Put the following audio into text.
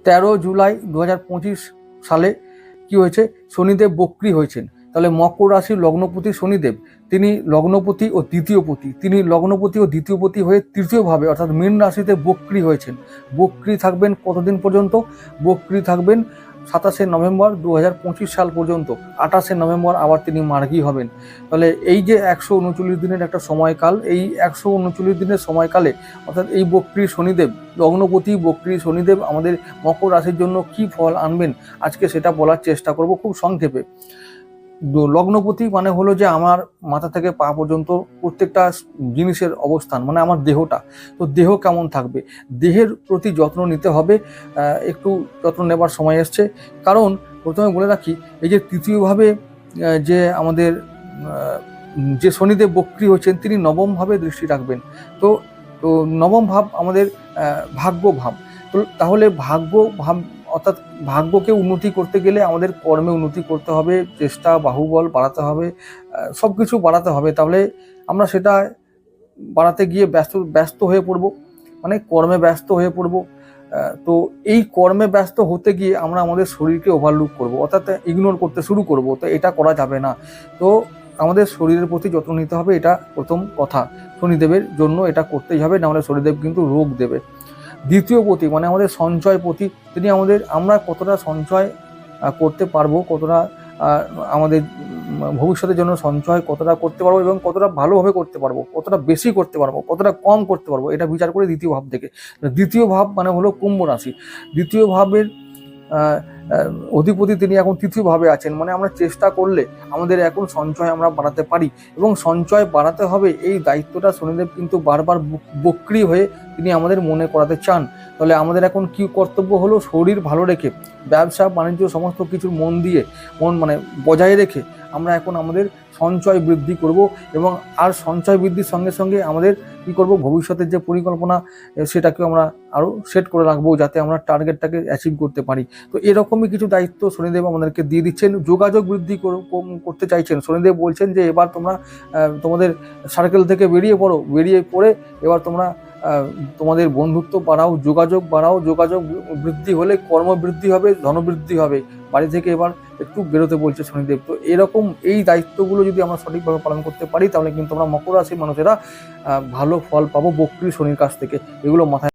13 জুলাই 2025 সালে কি হয়েছে, শনিদেব বক্রী হয়েছেন। তাহলে মকর রাশির লগ্নপতি শনিদেব, তিনি লগ্নপতি ও দ্বিতীয়পতি, তিনি লগ্নপতি ও দ্বিতীয়পতি হয়ে তৃতীয়ভাবে অর্থাৎ মীন রাশিতে বক্রী হয়েছেন। বক্রী থাকবেন কতদিন পর্যন্ত? বক্রী থাকবেন 27শে নভেম্বর 2025 সাল পর্যন্ত। 28শে নভেম্বর আবার তিনি মার্গী হবেন। তাহলে এই যে 139 দিনের একটা সময়কাল, এই 139 দিনের সময়কালে অর্থাৎ এই বক্রী শনিদেব, লগ্নপতি বক্রী শনিদেব আমাদের মকর রাশির জন্য কি ফল আনবেন আজকে সেটা বলার চেষ্টা করব খুব সংক্ষেপে। লগ্নপতি মানে হলো যে আমার মাথা থেকে পা পর্যন্ত প্রত্যেকটা জিনিসের অবস্থান, মানে আমার দেহটা। তো দেহ কেমন থাকবে, দেহের প্রতি যত্ন নিতে হবে। একটু যত্ন নেবার সময় এসছে। কারণ প্রথমে বলে রাখি, এই যে তৃতীয়ভাবে যে আমাদের যে শনিদেব বক্রী হচ্ছেন, তিনি নবম ভাবে দৃষ্টি রাখবেন। তো তো নবম ভাব আমাদের ভাগ্য ভাব। তো তাহলে ভাগ্য ভাব অর্থাৎ ভাগ্যকে উন্নতি করতে গেলে আমাদের কর্মে উন্নতি করতে হবে, চেষ্টা বাহুবল বাড়াতে হবে, সব কিছু বাড়াতে হবে। তাহলে আমরা সেটা বাড়াতে গিয়ে ব্যস্ত হয়ে পড়ব, মানে কর্মে ব্যস্ত হয়ে পড়ব। তো এই কর্মে ব্যস্ত হতে গিয়ে আমরা আমাদের শরীরকে ওভারলুক করব, অর্থাৎ ইগনোর করতে শুরু করব। তো এটা করা যাবে না। তো আমাদের শরীরের প্রতি যত্ন নিতে হবে, এটা প্রথম কথা। শনিদেবের জন্য এটা করতেই হবে, নাহলে শনিদেব কিন্তু রোগ দেবে। দ্বিতীয় পতি মানে আমাদের সঞ্চয় পতি, তিনি আমরা কতটা সঞ্চয় করতে পারবো, কতটা আমাদের ভবিষ্যতের জন্য সঞ্চয় কতটা করতে পারবো এবং কতটা ভালোভাবে করতে পারবো, কতটা বেশি করতে পারবো, কতটা কম করতে পারবো, এটা বিচার করে দ্বিতীয় ভাব থেকে। দ্বিতীয় ভাব মানে হলো কুম্ভ রাশি। দ্বিতীয় ভাবের অধিপতি তিনি এখন তৃতীয়ভাবে আছেন, মানে আমরা চেষ্টা করলে আমাদের এখন সঞ্চয় আমরা বাড়াতে পারি এবং সঞ্চয় বাড়াতে হবে, এই দায়িত্বটা শনিদেব কিন্তু বারবার বক্রী হয়ে তিনি আমাদের মনে করাতে চান। তাহলে আমাদের এখন কি কর্তব্য হলো, শরীর ভালো রেখে ব্যবসা বাণিজ্য সমস্ত কিছুর মন মানে বজায় রেখে আমরা এখন আমাদের সঞ্চয় বৃদ্ধি করব এবং আর সঞ্চয় বৃদ্ধির সঙ্গে সঙ্গে আমাদের কি করব, ভবিষ্যতের যে পরিকল্পনা সেটাকে আমরা আরও সেট করে রাখবো যাতে আমরা টার্গেটটাকে অ্যাচিভ করতে পারি। তো এরকমই কিছু দায়িত্ব শনিদেব আমাদেরকে দিয়ে দিচ্ছেন। যোগাযোগ বৃদ্ধি করতে চাইছেন, শনিদেব বলছেন যে এবার তোমরা তোমাদের সার্কেল থেকে বেরিয়ে পড়ে এবার তোমরা তোমাদের বন্ধুত্ব বাড়াও, যোগাযোগ বাড়াও। যোগাযোগ বৃদ্ধি হলে কর্ম বৃদ্ধি হবে, ধনবৃদ্ধি হবে। বাড়ি থেকে এবার একটু বেরোতে বলছে শনিদেব। তো এরকম এই দায়িত্বগুলো যদি আমরা সঠিকভাবে পালন করতে পারি তাহলে কিন্তু আমরা মকর রাশির মানুষেরা ভালো ফল পাবো বক্রী শনির কাছ থেকে। এগুলো মাথায়